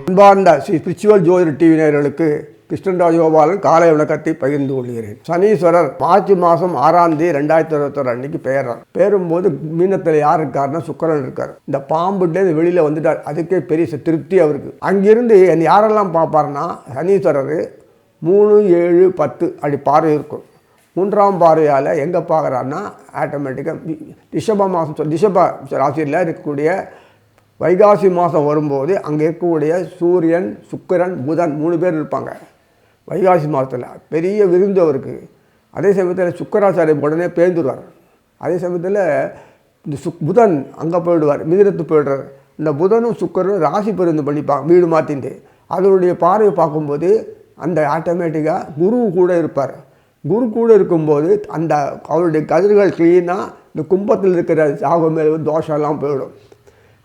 அன்பார்ந்த ஸ்பிரிச்சுவல் ஜோதிடர் டிவி நேயர்களுக்கு கிருஷ்ணன் ராஜகோபாலன் காலை விளக்கத்தை பகிர்ந்து கொள்கிறேன். சனீஸ்வரர் மார்ச் மாதம் 6ஆம் தேதி 2021 அன்னைக்கு பெயர்றார். பேரும்போது மீனத்தில் யார் இருக்காருன்னா சுக்கிரன் இருக்கார். இந்த பாம்புலேருந்து வெளியில் வந்துட்டார். அதுக்கே பெரிய திருப்தி அவருக்கு. அங்கிருந்து யாரெல்லாம் பார்ப்பாருன்னா சனீஸ்வரர் 3, 7, 10 அப்படி பார்வை இருக்கும். 3ஆம் பார்வையால் எங்கே பார்க்குறாருன்னா ஆட்டோமேட்டிக்காக ரிஷப ராசியில் இருக்கக்கூடிய வைகாசி மாதம் வரும்போது அங்கே இருக்கக்கூடிய சூரியன், சுக்கிரன், புதன் 3 பேர் இருப்பாங்க வைகாசி மாதத்தில். பெரிய விருந்து அவருக்கு. அதே சமயத்தில் சுக்கராச்சாரியம் உடனே பேர்ந்துடுவார். அதே சமயத்தில் இந்த புதன் அங்கே போயிடுவார், மிதுனத்துக்கு போயிடுறார். இந்த புதனும் சுக்கரனும் ராசி பெருந்து பண்ணிப்பாங்க வீடு மாற்றிட்டு. அதனுடைய பார்வை பார்க்கும்போது அந்த ஆட்டோமேட்டிக்காக குரு கூட இருப்பார். குரு கூட இருக்கும்போது அந்த அவருடைய கதிர்கள் க்ளீனாக இந்த கும்பத்தில் இருக்கிற சாகம் மேலே தோஷம்லாம் போயிடும்.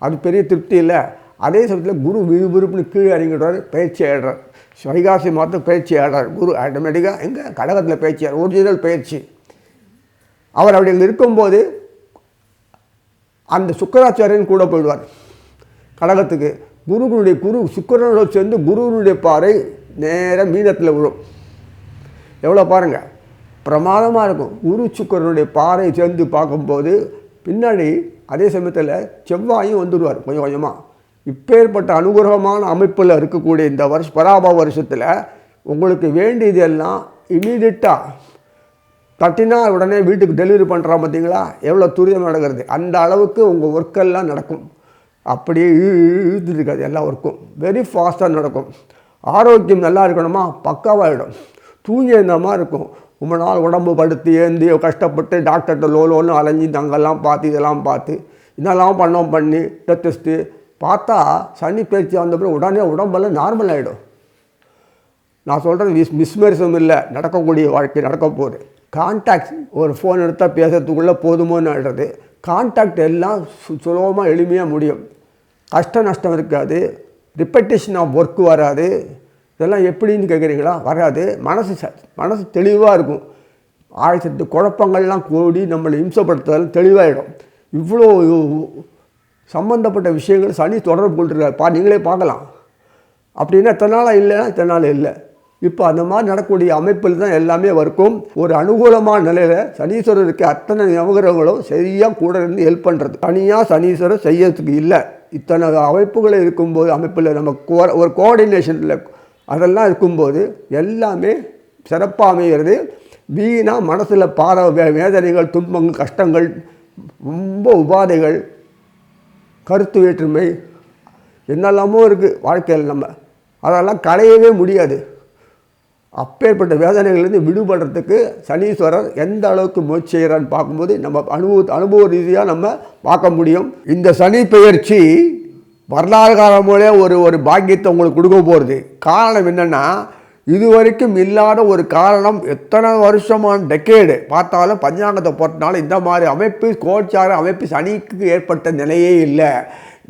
அது பெரிய திருப்தி இல்லை. அதே சமயத்தில் குரு விறுவிறுப்புன்னு கீழே இறங்கிடுறார், பயிற்சி ஆடுறார். வைகாசி மாதம் பயிற்சி ஆடுறார் குரு. ஆட்டோமேட்டிக்காக எங்கே கடகத்தில் பயிற்சி ஒரிஜினல் பயிற்சி. அவர் அப்படி இருக்கும்போது அந்த சுக்கராச்சாரியன் கூட போயிடுவார் கடகத்துக்கு. குரு சுக்கிரனோட சேர்ந்து குருவனுடைய பாறை நேராக மீனத்தில் விழும். எவ்வளோ பாருங்கள், பிரமாதமாக இருக்கும். குரு சுக்கிரனுடைய பாறை சேர்ந்து பார்க்கும்போது பின்னாடி அதே சமயத்தில் செவ்வாயும் வந்துடுவார் கொஞ்சம் கொஞ்சமாக. இப்பேற்பட்ட அனுகிரகமான அமைப்பில் இருக்கக்கூடிய இந்த பராப வருஷத்தில் உங்களுக்கு வேண்டியது எல்லாம் இமீடியட்டாக தட்டினா உடனே வீட்டுக்கு டெலிவரி பண்ணுறா பார்த்தீங்களா, எவ்வளோ துரிதம் நடக்கிறது. அந்த அளவுக்கு உங்கள் ஒர்க்கெல்லாம் நடக்கும். அப்படியே இழுத்து இருக்காது, எல்லா ஒர்க்கும் வெரி ஃபாஸ்ட்டாக நடக்கும். ஆரோக்கியம் நல்லா இருக்கணுமா, பக்காவாகிடும். தூங்கி இருந்த மாதிரி இருக்கும். ரொம்ப நாள் உடம்பு படுத்து ஏந்தி கஷ்டப்பட்டு டாக்டர்கிட்ட லோன்னு அலைஞ்சி அங்கெல்லாம் பார்த்து இதெல்லாம் பார்த்து இதெல்லாம் பண்ணி டெஸ்ட்டு பார்த்தா சனி பயிற்சி வந்தப்பறம் உடனே உடம்பெல்லாம் நார்மல் ஆகிடும். நான் சொல்கிறது மிஸ்மரிசம் இல்லை, நடக்கக்கூடிய வாழ்க்கை நடக்க போகுது. கான்டாக்ட் ஒரு ஃபோன் எடுத்தால் பேசுறதுக்குள்ளே போதுமோன்னு ஆகிடுறது. கான்டாக்ட் எல்லாம் சுலபமாக எளிமையாக முடியும். கஷ்ட நஷ்டம் இருக்காது. ரிப்பட்டேஷன் ஆஃப் ஒர்க்கு வராது. இதெல்லாம் எப்படின்னு கேட்குறீங்களா, வராது. மனசு தெளிவாக இருக்கும். ஆயிரத்து குழப்பங்கள்லாம் கூடி நம்மளை இம்சப்படுத்துறதுல தெளிவாகிடும். இவ்வளோ சம்மந்தப்பட்ட விஷயங்கள் சனி தொடர்பு கொண்டிருக்கார். நீங்களே பார்க்கலாம். அப்படின்னா இத்தனை நாளாக இல்லைன்னா இத்தனை நாள் இல்லை. இப்போ அந்த மாதிரி நடக்கக்கூடிய அமைப்பில் தான் எல்லாமே இருக்கும். ஒரு அனுகூலமான நிலையில் சனீஸ்வரருக்கு அத்தனை நவகிரகங்களும் சரியாக கூட இருந்து ஹெல்ப் பண்ணுறது. தனியாக சனீஸ்வரர் செய்யறதுக்கு இல்லை. இத்தனை அமைப்புகளை இருக்கும்போது அமைப்பில் நம்ம ஒரு கோஆர்டினேஷனில் அதெல்லாம் இருக்கும்போது எல்லாமே சிறப்பாக அமைகிறது. வீணாக மனசில் வேதனைகள், துன்பங்கள், கஷ்டங்கள், ரொம்ப உபாதைகள், கருத்து வேற்றுமை என்னெல்லாமோ இருக்குது வாழ்க்கையில். நம்ம அதெல்லாம் களையவே முடியாது. அப்பேற்பட்ட வேதனைகள்லேருந்து விடுபடுறதுக்கு சனீஸ்வரர் எந்த அளவுக்கு முயற்சி செய்கிறான்னு பார்க்கும்போது நம்ம அனுபவ ரீதியாக நம்ம பார்க்க முடியும். இந்த சனி பெயர்ச்சி வரலாறு காலம் போலே ஒரு பாக்கியத்தை உங்களுக்கு கொடுக்க போகிறது. காரணம் என்னென்னா, இதுவரைக்கும் இல்லாத ஒரு காரணம். எத்தனை வருஷமான டெக்கேடு பார்த்தாலும் பஞ்சாங்கத்தை போட்டனால இந்த மாதிரி அமைப்பு, கோச்சார அமைப்பு சனிக்கு ஏற்பட்ட நிலையே இல்லை.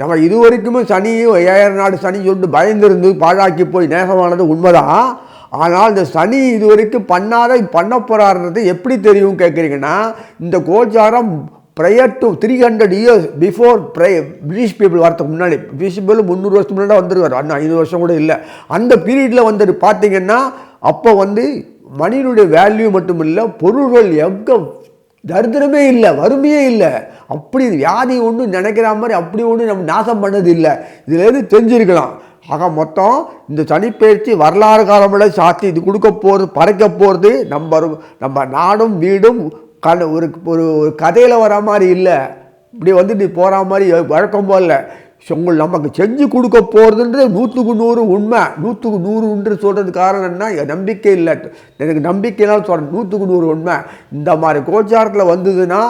நம்ம இதுவரைக்குமே சனியும் 5000 நாடு சனி சொல்லிட்டு பயந்துருந்து பாழாக்கி போய் நேசமானது உண்மைதான். ஆனால் இந்த சனி இது வரைக்கும் பண்ண போகிறாருன்றது எப்படி தெரியும் கேட்குறீங்கன்னா, இந்த கோச்சாரம் prior to 300 years before British people வரதுக்கு முன்னாடி, பிரிட்டிஷ் பீப்புள் 300 வருஷத்துக்கு முன்னாடி வந்துருவார். அண்ணா 500 வருஷம் கூட இல்லை. அந்த பீரியடில் வந்துட்டு பார்த்தீங்கன்னா அப்போ மனிதனுடைய வேல்யூ மட்டும் இல்லை, பொருள்கள் எங்கே தரித்திரமே இல்லை, வறுமையே இல்லை. அப்படி வியாதி ஒன்று நினைக்கிற மாதிரி அப்படி ஒன்று நம்ம நாசம் பண்ணது இல்லை. இதுலேருந்து தெரிஞ்சிருக்கலாம். ஆக மொத்தம் இந்த சனிப்பெயர்ச்சி வரலாறு காலமில் சாத்தி இது கொடுக்க போகிறது, பறைக்க போகிறது. நம்ம நாடும் வீடும் ஒரு கதையில் வர மாதிரி இல்லை. இப்படி நீ போகிற மாதிரி வழக்கம் போல் நமக்கு செஞ்சு கொடுக்க போகிறதுன்றது 100க்கு 100 உண்மை. 100க்கு 100 சொல்கிறது காரணம் என்ன, நம்பிக்கை இல்லை. எனக்கு நம்பிக்கைனாலும் சொல்கிறேன், 100க்கு 100 உண்மை. இந்த மாதிரி கோச்சாரத்தில் வந்ததுன்னா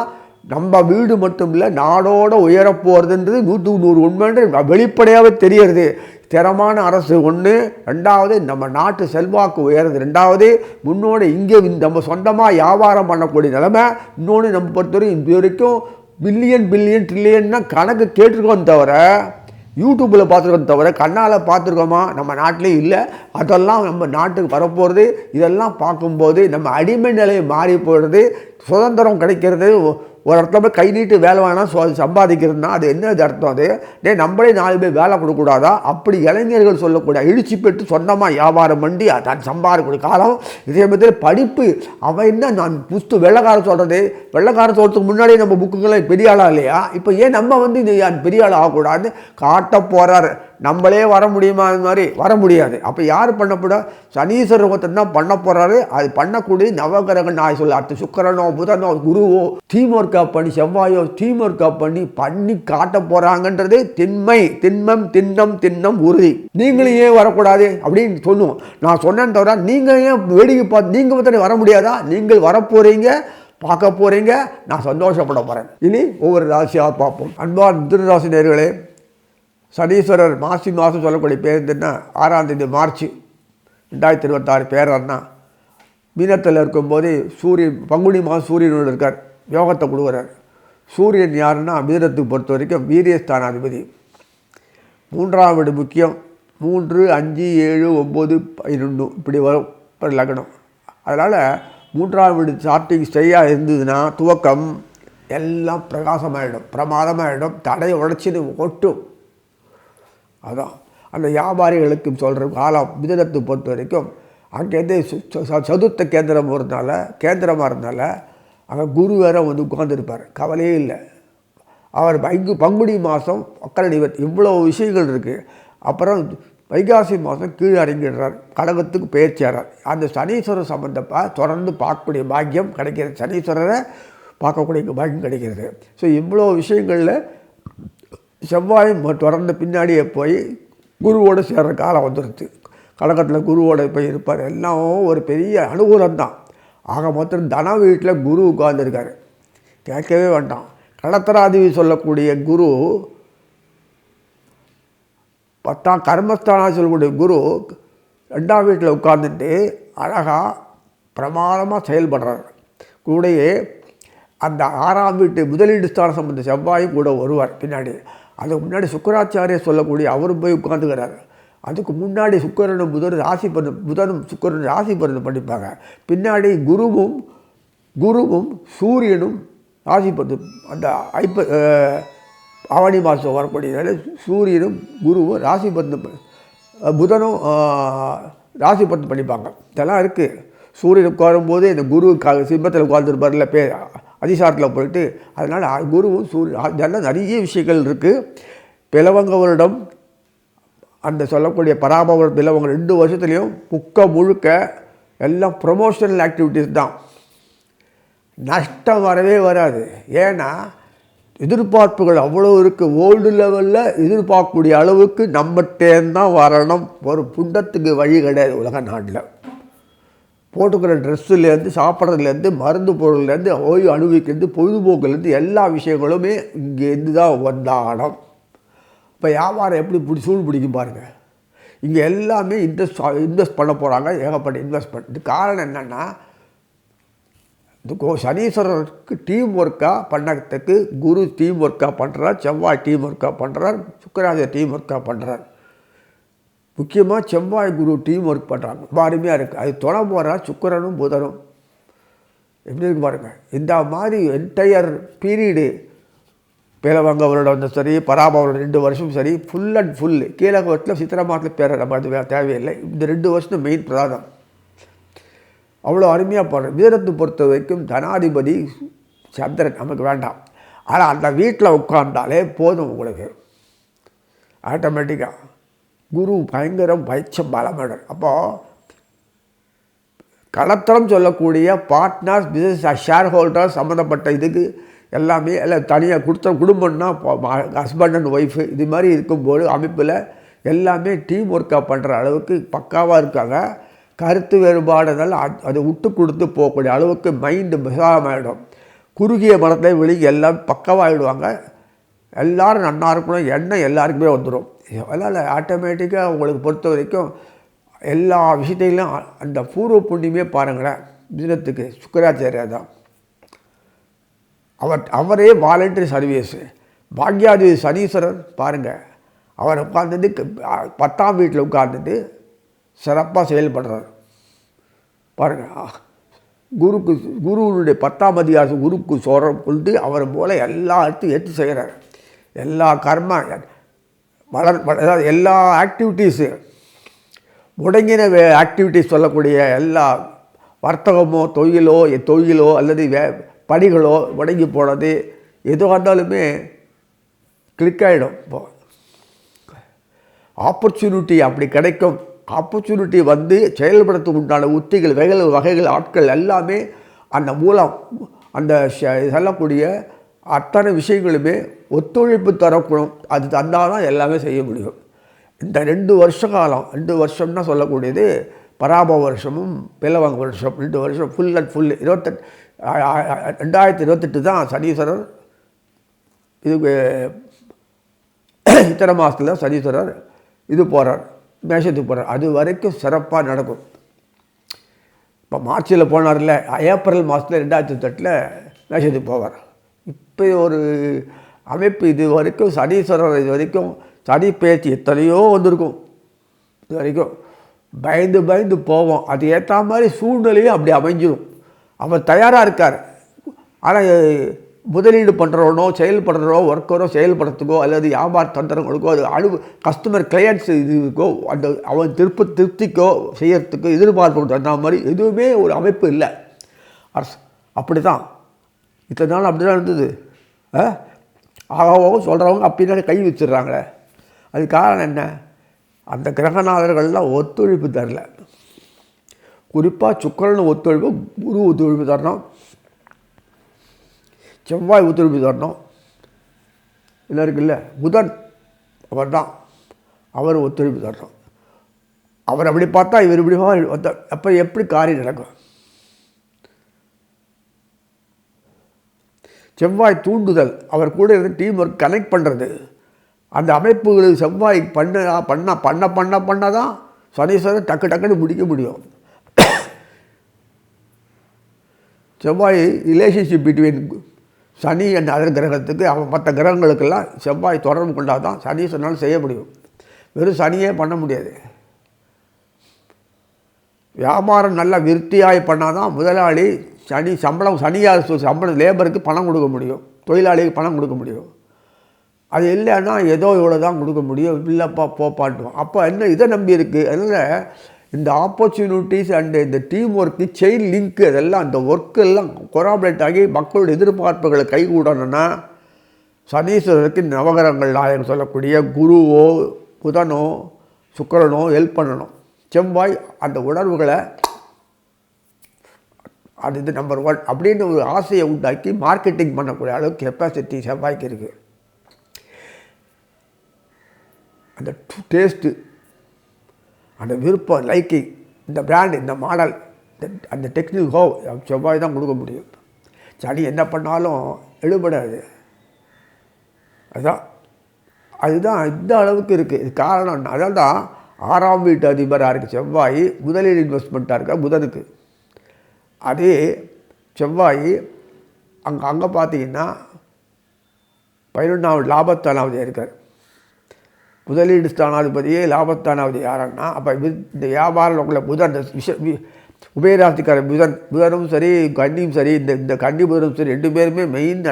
நம்ம வீடு மட்டும் இல்லை, நாடோட உயரப்போகிறதுன்றது 100க்கு 100 உண்மைன்ற வெளிப்படையாகவே தெரிகிறது. ஸ்திரமான அரசு ஒன்று, ரெண்டாவது நம்ம நாட்டு செல்வாக்கு உயருது, ரெண்டாவது முன்னோடு இங்கே நம்ம சொந்தமாக வியாபாரம் பண்ணக்கூடிய நிலைமை, இன்னொன்று நம்ம பொறுத்தவரை இது வரைக்கும் பில்லியன் ட்ரில்லியன்னா கணக்கு கேட்டிருக்கோம் தவிர யூடியூப்பில் பார்த்துருக்கோம் தவிர கண்ணால் பார்த்துருக்கோமா நம்ம நாட்டிலே இல்லை. அதெல்லாம் நம்ம நாட்டுக்கு வரப்போகிறது. இதெல்லாம் பார்க்கும்போது நம்ம அடிமை நிலையை மாறி போயிடுறது, சுதந்திரம் கிடைக்கிறது, ஒரு இடத்துல போய் கை நீட்டு வேலை வேணாம் சம்பாதிக்கிறதுனா அது என்ன அர்த்தம்? அது நம்மளே 4 பேர் வேலை கொடுக்கூடாதா? அப்படி இளைஞர்கள் சொல்லக்கூடிய எழுச்சி பெற்று சொந்தமாக வியாபாரம் பண்ணி தான் சம்பாதிக்கக்கூடிய காலம். இதே மாதிரி படிப்பு அவன் என்ன நான் வெள்ளைக்காரன் சொல்கிறது, வெள்ளைக்காரன் சொல்கிறதுக்கு முன்னாடியே நம்ம புக்குங்களை பெரிய ஆளாக இல்லையா? இப்போ ஏன் நம்ம இந்த பெரிய ஆள் ஆகக்கூடாதுன்னு காட்ட போகிறாரு. நம்மளே வர முடியுமா? அது மாதிரி வர முடியாது. அப்போ யார் பண்ணப்பட? சனீஸ்வரர் ஒருத்தர் தான் பண்ண போகிறாரு. அது பண்ணக்கூடிய நவகிரக நான் சொல்ல அடுத்து சுக்கிரனோ புதனோ குருவோ டீம் ஒர்க்காக பண்ணி செவ்வாயோ டீம் ஒர்க்காக பண்ணி காட்ட போகிறாங்கன்றது திண்ணம் உறுதி. நீங்களும் ஏன் வரக்கூடாது அப்படின்னு சொல்லுவோம். நான் சொன்னேன்னு தவிர நீங்கள் ஏன் வேடிக்கை பார்த்து நீங்கள் வந்து வர முடியாதா? நீங்கள் வரப்போகிறீங்க, பார்க்க போகிறீங்க, நான் சந்தோஷப்பட போகிறேன். இனி ஒவ்வொரு ராசியாக பார்ப்போம். அன்பான மிதுன ராசி நேயர்களே, சனீஸ்வரர் மாதம் சொல்லக்கூடிய பேர் என்ன? 6ஆம் தேதி மார்ச் 2026 பேரர்னா மீனத்தில் இருக்கும்போது சூரியன் பங்குனி மாதம் சூரியனோடு இருக்கார், யோகத்தை கொடுக்குறார். சூரியன் யாருன்னா மிதுனத்துக்கு பொறுத்த வரைக்கும் வீரியஸ்தானாதிபதி. 3ஆம் வீடு முக்கியம். 3, 5, 7, 9, 11 இப்படி வரும் லக்னம். அதனால் 3ஆம் வீடு ஸ்டார்டிங் சரியாக இருந்ததுன்னா துவக்கம் எல்லாம் பிரகாசமாகிடும், பிரமாதமாகிடும், தடையை உடைச்சிது ஒட்டும். அதான் அந்த வியாபாரிகளுக்கு சொல்கிற காலம். மிதுனத்தை பொறுத்த வரைக்கும் அங்கேருந்து சதுர்த்த கேந்திரமாக இருந்தால அங்கே குரு வேற வந்து உட்காந்துருப்பார். கவலையே இல்லை. அவர் பங்குனி மாதம் அக்கரடிவர் இவ்வளோ விஷயங்கள் இருக்குது. அப்புறம் வைகாசி மாதம் கீழே இறங்கிடுறார், கடகத்துக்கு பயிற்சியாகிறார். அந்த சனீஸ்வரர் சம்பந்தப்பா தொடர்ந்து பார்க்கக்கூடிய பாக்கியம் கிடைக்கிறது, சனீஸ்வரரை பார்க்கக்கூடிய பாக்கியம் கிடைக்கிறது. ஸோ இவ்வளோ விஷயங்களில் செவ்வாயும் தொடர்ந்து பின்னாடியே போய் குருவோடு சேர்கிற காலம் வந்துடுது. கடகத்தில் குருவோடு போய் இருப்பார். எல்லாம் ஒரு பெரிய அனுகூலம் தான். ஆக மொத்தம் தன வீட்டில் குரு உட்கார்ந்துருக்கார், கேட்கவே வேண்டாம். கடத்தராதிவி சொல்லக்கூடிய குரு 10ஆம் கர்மஸ்தானம் சொல்லக்கூடிய குரு 2ஆம் வீட்டில் உட்கார்ந்துட்டு அழகாக பிரமாதமாக செயல்படுறார். கூடயே அந்த 6ஆம் வீட்டு முதலீடு ஸ்தானம் சம்பந்த செவ்வாயும் கூட வருவார் பின்னாடி. அதுக்கு முன்னாடி சுக்கராச்சாரியர் சொல்லக்கூடிய அவரும் போய் உட்காந்துக்கிறார். அதுக்கு முன்னாடி சுக்கரனும் புதனும் சுக்கரனும் ராசி பருந்து படிப்பாங்க. பின்னாடி குருவும் சூரியனும் ராசி பருந்து அந்த ஆவணி மாதம் வரக்கூடியதால் சூரியனும் குருவும் ராசி பருந்து புதனும் ராசி பருந்து படிப்பாங்க. இதெல்லாம் இருக்குது. சூரியன் உட்காரும்போது இந்த குரு சிம்மத்தில் உட்கார்ந்துருப்பார்ல அதிசாரத்தில் போயிட்டு, அதனால் குருவும் சூரியன் இதெல்லாம் நிறைய விஷயங்கள் இருக்குது. பிளவங்க வருடம் அந்த சொல்லக்கூடிய பராபவ பிளவங்க 2 வருஷத்துலேயும் முழுக்க எல்லாம் ப்ரொமோஷனல் ஆக்டிவிட்டீஸ் தான். நஷ்டம் வரவே வராது. ஏன்னா எதிர்பார்ப்புகள் அவ்வளோ இருக்குது. வேர்ல்டு லெவலில் எதிர்பார்க்கக்கூடிய அளவுக்கு நம்மகிட்டேருந்தான் வரணும். ஒரு புண்டத்துக்கு வழி கிடையாது உலக நாட்டில். போட்டுக்கிற ட்ரெஸ்ஸுலேருந்து சாப்பிட்றதுலேருந்து மருந்து பொருள்லேருந்து ஓய்வு அனுபவிக்கிறது பொழுதுபோக்குலேருந்து எல்லா விஷயங்களுமே இங்கேருந்து தான் வந்தாடம். இப்போ வியாபாரம் எப்படி சூழ் பிடிக்கும் பாருங்கள். இங்கே எல்லாமே இன்வெஸ்ட் பண்ண போகிறாங்க, ஏகப்பட்ட இன்வெஸ்ட்மெண்ட். இது காரணம் என்னென்னா சனீஸ்வரருக்கு டீம் ஒர்க்காக பண்ணத்துக்கு குரு டீம் ஒர்க்காக பண்ணுறார், செவ்வாய் டீம் ஒர்க்காக பண்ணுறார், சுக்கராஜர் டீம் ஒர்க்காக பண்ணுறார். முக்கியமாக செவ்வாய் குரு டீம் ஒர்க் பண்ணுறாங்க, ரொம்ப அருமையாக இருக்குது. அது தொட போகிறார் சுக்கிரனும் புதனும். எப்படி இருக்கு பாருங்கள். இந்த மாதிரி என்டையர் பீரியடு பிளவங்க வருடம் சரி, பராபவரோட 2 வருஷம் சரி, ஃபுல் அண்ட் ஃபுல்லு கீழே வருஷத்தில் சித்திரை மாதத்தில் பேர நம்ம அது தேவையில்லை. இந்த 2 வருஷம் மெயின் பிரதானம். அவ்வளோ அருமையாக பாடுறேன். வீரத்தை பொறுத்த வரைக்கும் தனாதிபதி சந்திரன் நமக்கு வேண்டாம். ஆனால் அந்த வீட்டில் உட்கார்ந்தாலே போதும் உங்களுக்கு. ஆட்டோமேட்டிக்காக குரு பயங்கரம் பயிற்சம் பலமிடம். அப்போது களத்தரம் சொல்லக்கூடிய பார்ட்னர்ஸ், பிஸ்னஸ் ஷேர் ஹோல்டர்ஸ் சம்மந்தப்பட்ட இதுக்கு எல்லாமே எல்லாம் தனியாக கொடுத்த குடும்பம்னா ஹஸ்பண்ட் அண்ட் ஒய்ஃபு இது மாதிரி இருக்கும்போது அமைப்பில் எல்லாமே டீம் ஒர்க்காக பண்ணுற அளவுக்கு பக்காவாக இருக்காங்க. கருத்து வேறுபாடுனால அதை விட்டு கொடுத்து போகக்கூடிய அளவுக்கு மைண்டு விசாலமாகிடும். குறுகிய மனத்தை வெளியே எல்லாம் பக்கவாகிடுவாங்க. எல்லோரும் நன்னா இருக்கணும், எண்ணம் எல்லாருக்குமே வந்துடும். அதனால் ஆட்டோமேட்டிக்காக உங்களுக்கு பொறுத்த வரைக்கும் எல்லா விஷயத்தையும் அந்த பூர்வ புண்ணியமே பாருங்களேன். தினத்துக்கு சுக்கராச்சாரியா தான் அவரே வாலண்டரி சர்வீஸு. பாக்யாதிபதி சனீஸ்வரர் பாருங்கள், அவர் உட்கார்ந்துட்டு 10ஆம் வீட்டில் உட்கார்ந்துட்டு சிறப்பாக செயல்படுறார் பாருங்கள். குருவுடைய 10ஆம் அதிகாரம் குருக்கு சொல்கிற கொண்டு அவரை போல் எல்லா இடத்தையும் ஏற்று செய்கிறார். எல்லா கர்ம அதாவது எல்லா ஆக்டிவிட்டீஸு முடங்கின ஆக்டிவிட்டீஸ் சொல்லக்கூடிய எல்லா வர்த்தகமோ தொழிலோ அல்லது பணிகளோ முடங்கி போனது எதுவாக இருந்தாலுமே கிளிக் ஆகிடும். இப்போ ஆப்பர்ச்சுனிட்டி அப்படி கிடைக்கும். ஆப்பர்ச்சுனிட்டி வந்து செயல்படுத்த உண்டான உத்திகள் வகைகள் ஆட்கள் எல்லாமே அந்த மூலம் அந்த சொல்லக்கூடிய அத்தனை விஷயங்களுமே ஒத்துழைப்பு தரக்கூடும். அது தந்தால் தான் எல்லாமே செய்ய முடியும். இந்த 2 வருஷ காலம் 2 வருஷம்னா சொல்லக்கூடியது பராபவ வருஷமும் பிளவங்க வருஷம் 2 வருஷம் ஃபுல் அண்ட் ஃபுல் 2028 தான் சனீஸ்வரர் இதுக்கு இத்தனை மாதத்தில் சனீஸ்வரர் இது போகிறார், மேஷத்துக்கு போகிறார். அது வரைக்கும் சிறப்பாக நடக்கும். இப்போ மார்ச்சில் போனார்ல, ஏப்ரல் மாதத்தில் 2008 மேஷத்துக்கு போவார். இப்போ ஒரு அமைப்பு இது வரைக்கும் சனீஸ்வரர் இது வரைக்கும் சனி பேச்சு எத்தனையோ வந்திருக்கும். இது வரைக்கும் பயந்து போவோம். அது ஏற்ற மாதிரி சூழ்நிலையும் அப்படி அமைஞ்சிடும். அவர் தயாராக இருக்கார். ஆனால் முதலீடு பண்ணுறவனோ செயல்படுறவோ ஒர்க்கரோ செயல்படுறதுக்கோ அல்லது வியாபார தந்திரங்களுக்கோ அது கஸ்டமர் கிளையண்ட்ஸ் இதுக்கோ அந்த அவன் திருப்திக்கோ செய்யறதுக்கோ எதிர்பார்ப்பு தகுந்த மாதிரி எதுவுமே ஒரு அமைப்பு இல்லை. அரசு அப்படி தான் இத்தனை நாள் அப்படி தான் இருந்தது. ஆகவோ சொல்கிறவங்க அப்படின்னாலே கை வச்சிடுறாங்களே. அது காரணம் என்ன? அந்த கிரகநாதர்கள்லாம் ஒத்துழைப்பு தரல. குறிப்பாக சுக்கிரன் ஒத்துழைப்பு, குரு ஒத்துழைப்பு தரணும், செவ்வாய் ஒத்துழைப்பு தரணும். இல்லை இருக்குல்ல, புதன் அவர் தான், அவர் ஒத்துழைப்பு தரணும். அவர் அப்படி பார்த்தா இவர் இப்படி அப்போ எப்படி காரியம் நடக்கும்? செவ்வாய் தூண்டுதல், அவர் கூட இருந்து டீம் ஒர்க் கனெக்ட் பண்ணுறது, அந்த அமைப்புகளுக்கு செவ்வாய் பண்ண தான் சனீஸ்வரர் டக்குன்னு முடிக்க முடியும். செவ்வாய் ரிலேஷன்ஷிப் பிட்வீன் சனி என்ற அதர் கிரகத்துக்கு மற்ற கிரகங்களுக்கெல்லாம் செவ்வாய் தொடர்பு கொண்டால் தான் சனீஸ்வரனால் செய்ய முடியும். வெறும் சனியே பண்ண முடியாது. வியாபாரம் நல்லா விருத்தியாய் பண்ணால் தான் முதலாளி சம்பளம் லேபருக்கு பணம் கொடுக்க முடியும், தொழிலாளிக்கு பணம் கொடுக்க முடியும். அது இல்லைன்னா ஏதோ இவ்வளோ தான் கொடுக்க முடியும், இல்லைப்பா போப்பாட்டுவோம். அப்போ என்ன இதை நம்பி இருக்குது. அதனால் இந்த ஆப்பர்ச்சுனிட்டிஸ் அண்டு இந்த டீம் ஒர்க்கு, செயின் லிங்க்கு, அதெல்லாம் அந்த ஒர்க்கெல்லாம் கொராபரேட் ஆகி மக்களுடைய எதிர்பார்ப்புகளை கைகூடணும்னா சனீஸ்வரருக்கு நவகிரகங்கள் நாயகம் சொல்லக்கூடிய குருவோ புதனோ சுக்கிரனோ ஹெல்ப் பண்ணணும். செவ்வாய் அந்த உணர்வுகளை அது இது நம்பர் 1 அப்படின்னு ஒரு ஆசையை உண்டாக்கி மார்க்கெட்டிங் பண்ணக்கூடிய அளவுக்கு கெப்பாசிட்டி செவ்வாய்க்கு இருக்குது. அந்த டேஸ்ட்டு, அந்த விருப்பம், லைக்கிங், இந்த பிராண்ட், இந்த மாடல், அந்த டெக்னிக் செவ்வாய் தான் கொடுக்க முடியும். சனி என்ன பண்ணாலும் எழுபடாது. அதுதான் இந்த அளவுக்கு இருக்குது. இது காரணம் அதனால தான் 6ஆம் வீட்டு அதிபராக இருக்குது செவ்வாய், முதலீடு இன்வெஸ்ட்மெண்ட்டாக இருக்கா புதனுக்கு. அதே செவ்வாய் அங்கே பார்த்தீங்கன்னா 11ஆவது லாபஸ்தானாவதி இருக்கார். முதலீடு ஸ்தானாதிபதியே லாபஸ்தானாவதி யாருன்னா அப்போ இந்த வியாபாரம் உள்ள புதன், உபயராசிக்கார புதனும் சரி கன்னியும் சரி, இந்த கன்னி புதனும் சரி 2 பேருமே மெயின்.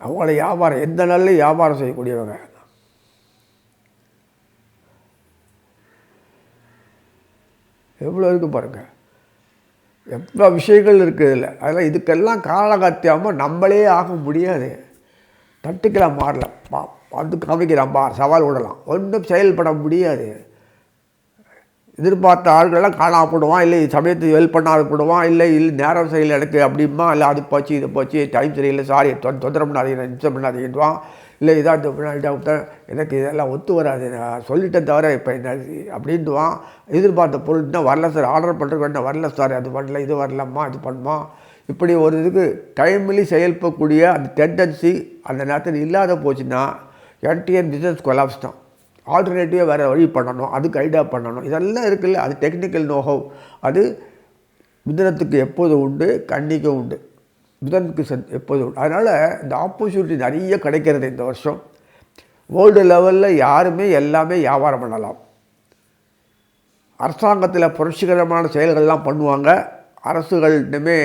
அவங்கள வியாபாரம் எந்த நாளில் வியாபாரம் செய்யக்கூடியவங்க. எவ்வளோ இருக்குது பாருங்கள், எவ்வளோ விஷயங்கள் இருக்குது இதில். அதெல்லாம் இதுக்கெல்லாம் காலகத்தியாமல் நம்மளே ஆக முடியாது. தட்டுக்கலாம், மாறலாம், வந்து காமிக்கலாம், சவால் விடலாம், ஒன்றும் செயல்பட முடியாது. எதிர்பார்த்த ஆள்களெல்லாம் காணாம போடுவான், இல்லை சமயத்துக்கு ஹெல்ப் பண்ணாத போடுவான், இல்லை நேரம் சரியில்லை எனக்கு அப்படிமா, இல்லை அது போச்சு இது போச்சு, டைம் சரியில்லை, சாரி தொந்தரம் பண்ணாதீங்க, நிச்சயம் பண்ணாதீங்கன்றான், இல்லை இதாக எனக்கு இதெல்லாம் ஒத்து வராது, நான் சொல்லிட்டேன் தவிர இப்போ என்ன அப்படின்ட்டுவான். எதிர்பார்த்த பொருள்னா வரல சார், ஆர்டர் பண்ணுறதுக்கு வேண்டாம், வரல சார், அது பண்ணல, இது வரலம்மா, இது பண்ணுமா, இப்படி ஒரு இதுக்கு டைம்லி செயல்படக்கூடிய அந்த டெண்டன்சி அந்த நேரத்தில் இல்லாத போச்சுன்னா என்டையர் பிஸ்னஸ் கொலாப்ஸ் தான். ஆல்டர்னேட்டிவாக வேறு வழி பண்ணணும், அதுக்கு ஐடியா பண்ணணும், இதெல்லாம் இருக்குல்ல, அது டெக்னிக்கல் நோஹவ். அது மிதுனத்துக்கு எப்போதும் உண்டு, கன்னிக்கும் உண்டு, புதனுக்கு எப்போதும் உண்டு. அதனால் இந்த ஆப்பர்ச்சுனிட்டி நிறைய கிடைக்கிறது இந்த வருஷம். வேர்ல்டு லெவலில் யாருமே எல்லாமே வியாபாரம் பண்ணலாம். அரசாங்கத்தில் புரட்சிகரமான செயல்கள்லாம் பண்ணுவாங்க. அரசுகள் இன்னுமே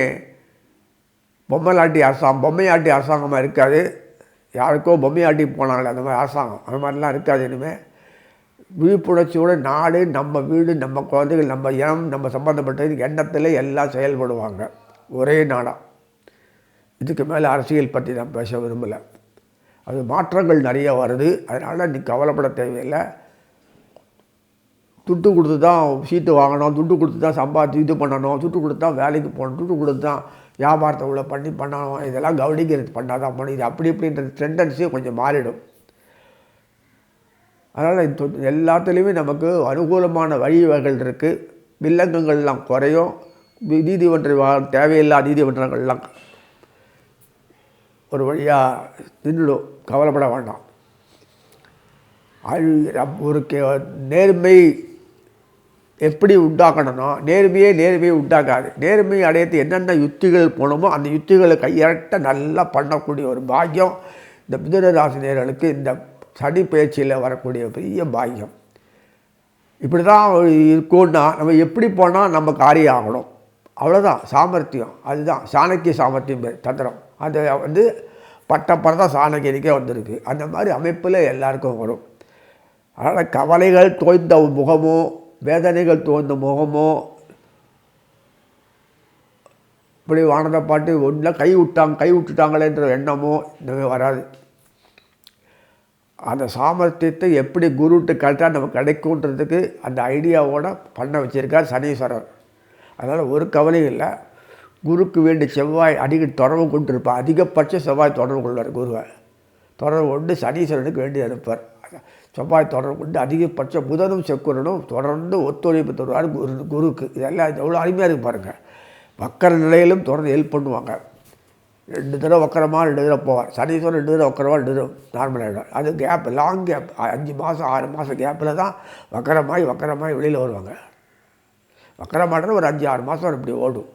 பொம்மையாட்டி அரசாங்கமாக இருக்காது. யாருக்கோ பொம்மையாட்டி போனாங்களே அந்த மாதிரி அரசாங்கம், அந்த மாதிரிலாம் இருக்காது. இனிமேல் விழிப்புணர்ச்சியோடு நாடு, நம்ம வீடு, நம்ம குழந்தைகள், நம்ம இனம், நம்ம சம்மந்தப்பட்டது எண்ணத்தில் எல்லாம் செயல்படுவாங்க ஒரே நாடாக. இதுக்கு மேலே அரசியல் பற்றி நான் பேச விரும்பலை. அது மாற்றங்கள் நிறைய வருது. அதனால் நீ கவலைப்பட தேவையில்லை. துட்டு கொடுத்து தான் சீட்டு வாங்கணும், துட்டு கொடுத்து தான் சம்பாதிச்சு இது பண்ணணும், துட்டு கொடுத்து தான் வேலைக்கு போகணும், துட்டு கொடுத்து தான் வியாபாரத்தை உள்ள பண்ணணும், இதெல்லாம் கவனிக்கிறது பண்ணாதான் பண்ணி இது அப்படி இப்படின்ற டெண்டன்சியும் கொஞ்சம் மாறிடும். அதனால் எல்லாத்துலேயுமே நமக்கு அனுகூலமான வழிவகைகள் இருக்குது. வில்லங்கங்கள்லாம் குறையும். நீதிமன்ற தேவையில்லாத நீதிமன்றங்கள்லாம் ஒரு வழியாக நின்றுடும். கவலைப்பட வேண்டாம். ஒரு நேர்மை எப்படி உண்டாக்கணும்னா நேர்மையை உண்டாக்காது. நேர்மையை அடையத்து என்னென்ன யுத்திகள் போனோமோ அந்த யுத்திகளை கையறட்ட நல்லா பண்ணக்கூடிய ஒரு பாக்கியம் இந்த மிதுன ராசி நேயர்களுக்கு இந்த சனி பயிற்சியில் வரக்கூடிய பெரிய பாக்கியம். இப்படி தான் இருக்கும்னா நம்ம எப்படி போனால் நம்ம காரியம் ஆகணும், அவ்வளோதான் சாமர்த்தியம். அதுதான் சாணக்கிய சாமர்த்தியம் பேர், தந்திரம். அது வந்து பட்டப்பறதான் சாணக்கியனுக்கே வந்திருக்கு. அந்த மாதிரி அமைப்பில் எல்லாருக்கும் வரும். அதனால் கவலைகள் தோய்ந்த முகமோ, வேதனைகள் தோய்ந்த முகமோ, இப்படி வானத்தை பாட்டு ஒன்றில் கை விட்டுட்டாங்களேன்ற எண்ணமோ இன்னுமே வராது. அந்த சாமர்த்தியத்தை எப்படி குருட்டு கரெக்டாக நம்ம கிடைக்குன்றதுக்கு அந்த ஐடியாவோடு பண்ண வச்சுருக்கார் சனீஸ்வரர். அதனால் ஒரு கவலையும் இல்லை. குருக்கு வேண்டிய செவ்வாய் அடிக்கடி தொடர்பு கொண்டு இருப்பார். அதிகபட்ச செவ்வாய் தொடர்பு கொள்வார். குருவை தொடர்பு கொண்டு சனீஸ்வரனுக்கு வேண்டி இருப்பார். செவ்வாய் தொடர்பு கொண்டு அதிகபட்ச புதனும் செக்குரனும் தொடர்ந்து ஒத்துழைப்பு தருவார் குருக்கு. இதெல்லாம் எவ்வளோ அருமையாக இருக்கு பாருங்கள். வக்கர நிலையிலும் தொடர்ந்து ஹெல்ப் பண்ணுவாங்க. 2 தடவை வக்கரமாக 2 தடவை போவார். சனீஸ்வரன் 2 தடவை வக்கரமாக 2 தடவை நார்மல் ஆகிடும். அது கேப், லாங் கேப், 5 மாதம் 6 மாதம் கேப்பில் தான் வக்கரமாகி வெளியில் வருவாங்க. வக்கரமாட்டது ஒரு 5-6 மாதம் இப்படி ஓடும்,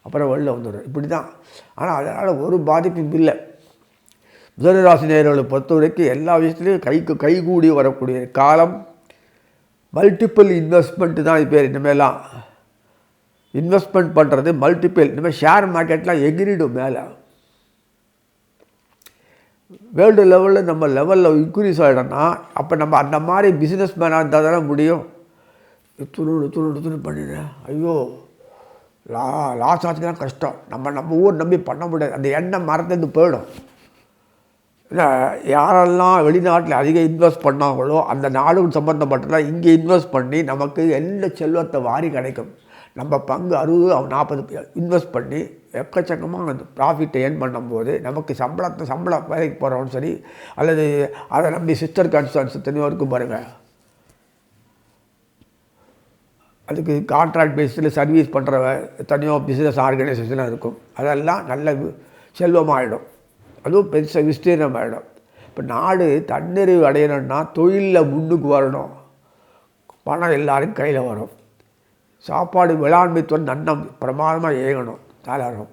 அப்புறம் வெளியில் வந்துடும். இப்படி தான். ஆனால் அதனால் ஒரு பாதிப்பும் இல்லை. மிதுனராசி நேயர்களை பொறுத்த வரைக்கும் எல்லா விஷயத்துலையும் கைகூடி வரக்கூடிய காலம். மல்டிப்பிள் இன்வெஸ்ட்மெண்ட்டு தான் இப்போ இனிமேலாம் இன்வெஸ்ட்மெண்ட் பண்ணுறது மல்டிப்பிள். இனிமேல் ஷேர் மார்க்கெட்லாம் எகிரிடும் மேலே. வேர்ல்டு லெவலில் நம்ம லெவலில் இன்க்ரீஸ் ஆகிடோம்னா அப்போ நம்ம அந்த மாதிரி பிஸ்னஸ் மேனாக இருந்தால் தானே முடியும். துணு பண்ணிடுறேன், ஐயோ லாஸ் ஆச்சுன்னா கஷ்டம், நம்ம ஊர் நம்பி பண்ண முடியாது. அந்த எண்ணம் மரத்துலேருந்து போயிடும். இல்லை, யாரெல்லாம் வெளிநாட்டில் அதிக இன்வெஸ்ட் பண்ணாங்களோ அந்த நாடு சம்மந்தப்பட்டலாம் இங்கே இன்வெஸ்ட் பண்ணி நமக்கு எந்த செல்வத்தை வாரி கிடைக்கும். நம்ம பங்கு 60-40 இன்வெஸ்ட் பண்ணி எக்கச்சக்கமாக அந்த ப்ராஃபிட்டை ஏர்ன் பண்ணும்போது நமக்கு சம்பளம் வேலைக்கு போகிறவனும் சரி, அல்லது அதை நம்பி சிஸ்டர் கன்சர்ன்ஸ் தனியாக இருக்கும் பாருங்கள். அதுக்கு கான்ட்ராக்ட் பேஸில் சர்வீஸ் பண்ணுற தனியாக பிஸ்னஸ் ஆர்கனைசேஷனாக இருக்கும். அதெல்லாம் நல்ல செல்வமாகிடும். அதுவும் பெருசாக விஸ்தீர்ணம் ஆகிடும். இப்போ நாடு தன்னிறைவு அடையணும்னா தொழிலில் முன்னுக்கு வரணும். பணம் எல்லாரும் கையில் வரும். சாப்பாடு வேளாண்மை துறை நன்னம் பிரமாதமாக இயங்கணும். தாராளம்.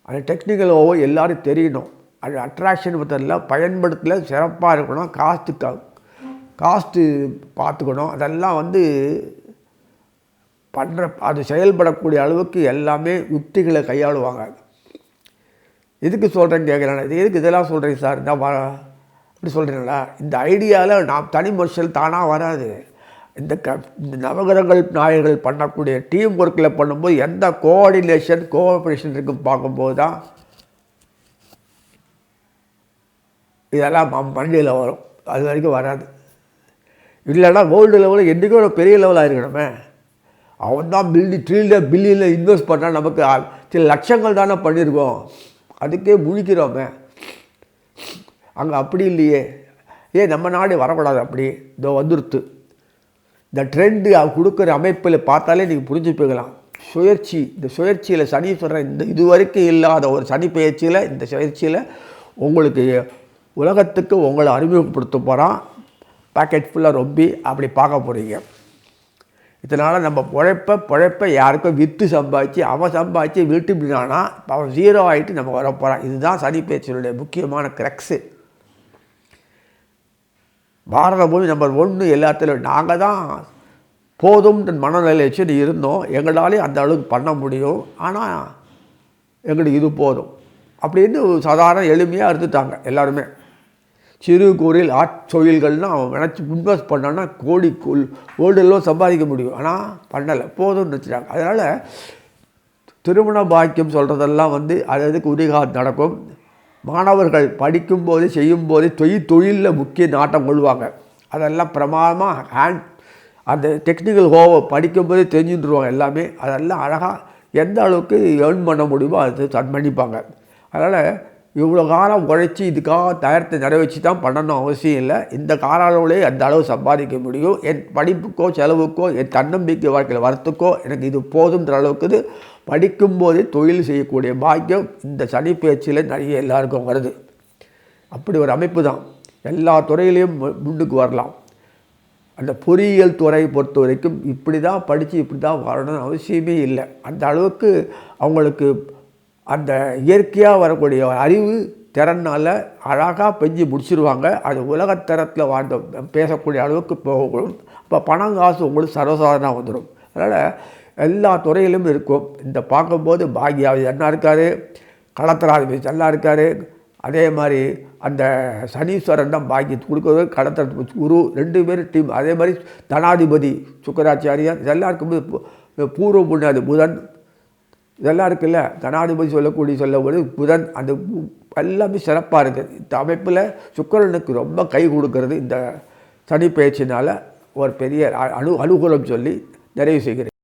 அது டெக்னிக்கலாகவோ எல்லோரும் தெரியணும். அது அட்ராக்ஷன் மெத்தடில் பயன்படுத்தல சிறப்பாக இருக்கணும். காஸ்ட்டு பார்த்துக்கணும். அதெல்லாம் வந்து அது செயல்படக்கூடிய அளவுக்கு எல்லாமே யுக்திகளை கையாளுவாங்க. எதுக்கு சொல்கிறேன்னு கேட்குறேன். இது எதுக்கு இதெல்லாம் சொல்கிறீங்க சார்? நான் அப்படி சொல்கிறீங்களா? இந்த ஐடியாவில் நான் தனி மனுஷன் தானாக வராது. இந்த நவகிரகங்கள் நாயகர்கள் பண்ணக்கூடிய டீம் ஒர்க்கில் பண்ணும்போது எந்த கோஆப்ரேஷன் இருக்குன்னு பார்க்கும்போது தான் இதெல்லாம் மண்டியில் வரும். அது வரைக்கும் வராது. இல்லைன்னா வேர்ல்டு லெவலில் என்றைக்கும் ஒரு பெரிய லெவலாக இருக்கணுமே. அவன் தான் பில்லியனில் இன்வெஸ்ட் பண்ணால் நமக்கு சில லட்சங்கள் தானே பண்ணியிருக்கோம். அதுக்கே முழிக்கிறோமே. அங்கே அப்படி இல்லையே. நம்ம நாடு வரக்கூடாது. அப்படி இதோ வந்துருத்து. இந்த ட்ரெண்டு கொடுக்குற அமைப்பில் பார்த்தாலே நீங்கள் புரிஞ்சுப்பிக்கலாம். சுயற்சி, இந்த சுயற்சியில் சனீஸ்வரன் இது வரைக்கும் இல்லாத ஒரு சனி பயிற்சியில், இந்த சுயற்சியில் உங்களுக்கு உலகத்துக்கு உங்களை அறிமுகப்படுத்த போகிறான். பாக்கெட் ஃபுல்லாக ரொம்பி அப்படி பார்க்க போகிறீங்க. இதனால் நம்ம பொழைப்பை யாருக்கும் விற்று சம்பாதிச்சு அவன் சம்பாதிச்சு விட்டுவிட்டானா அவன் 0 ஆகிட்டு நம்ம வர போகிறான். இதுதான் சனி பயிற்சியினுடைய முக்கியமான கிரக்ஸு. பாரத பூமி நம்பர் 1 எல்லாத்துலையும். நாங்கள் தான் போதும் மனநிலை வச்சு இருந்தோம், எங்களாலே அந்த அளவுக்கு பண்ண முடியும், ஆனால் எங்களுக்கு இது போதும் அப்படின்னு சாதாரண எளிமையாக இருந்துட்டாங்க எல்லாருமே. சிறு கோரில் தொழில்கள்னால் அவன் நினச்சி இன்வெஸ்ட் பண்ணான்னா கோல்டெல்லாம் சம்பாதிக்க முடியும், ஆனால் பண்ணலை, போதும்னு வச்சுட்டாங்க. அதனால் திருமண பாக்கியம் சொல்கிறதெல்லாம் அதுக்கு உரிகாலம் நடக்கும். மாணவர்கள் படிக்கும்போது செய்யும்போது தொழிலில் முக்கிய நாட்டம் கொள்வாங்க. அதெல்லாம் பிரமாதமாக அந்த டெக்னிக்கல் படிக்கும்போதே தெரிஞ்சுட்டுருவாங்க எல்லாமே. அதெல்லாம் அழகாக எந்த அளவுக்கு ஏர்ன் பண்ண முடியுமோ அது பண்ணிப்பாங்க. அதனால் இவ்வளோ காலம் உழைச்சி இதுக்காக தயாரித்து நிறைவேற்றி தான் பண்ணணும் அவசியம் இல்லை. இந்த கால அளவுலேயே அந்த அளவு சம்பாதிக்க முடியும். என் படிப்புக்கோ செலவுக்கோ என் தன்னம்பிக்கை வாழ்க்கையில் வரத்துக்கோ எனக்கு இது போதுன்ற அளவுக்கு படிக்கும்போதே தொழில் செய்யக்கூடிய பாக்கியம் இந்த சனி பயிற்சியில் நிறைய எல்லாருக்கும் வருது. அப்படி ஒரு அமைப்பு தான். எல்லா துறையிலையும் முன்னுக்கு வரலாம். அந்த பொறியியல் துறை பொறுத்த வரைக்கும் இப்படி தான் படித்து இப்படி தான் வரணும்னு அவசியமே இல்லை. அந்த அளவுக்கு அவங்களுக்கு அந்த இயற்கையாக வரக்கூடிய அறிவு திறனால் அழகாக பெஞ்சு முடிச்சிருவாங்க. அது உலகத்தரத்தில் வாழ்ந்த பேசக்கூடிய அளவுக்கு போகக்கூடும். இப்போ பணம் காசு உங்களுக்கு சர்வசாதாரணமாக வந்துடும். அதனால் எல்லா துறையிலும் இருக்கும். இந்த பார்க்கும்போது பாக்யாவதி அண்ணா இருக்கார், களத்திராதிபதி நல்லா இருக்கார். அதே மாதிரி அந்த சனீஸ்வரன் தான் பாக்கியத்து கொடுக்குறது, களத்திர குரு 2 பேரும் டீம். அதே மாதிரி தனாதிபதி சுக்கராச்சாரியார் இதெல்லாம் இருக்கும்போது பூர்வ புண்ணியாதி புதன் இதெல்லாம் இருக்குல்ல, தனாதிபதி சொல்லக்கூடிய புதன், அந்த எல்லாமே சிறப்பாக இருக்குது. இந்த அமைப்பில் சுக்கிரனுக்கு ரொம்ப கை கொடுக்கறது இந்த சனி பயிற்சினால் ஒரு பெரிய அனுகூலம் சொல்லி நிறைவு செய்கிறேன்.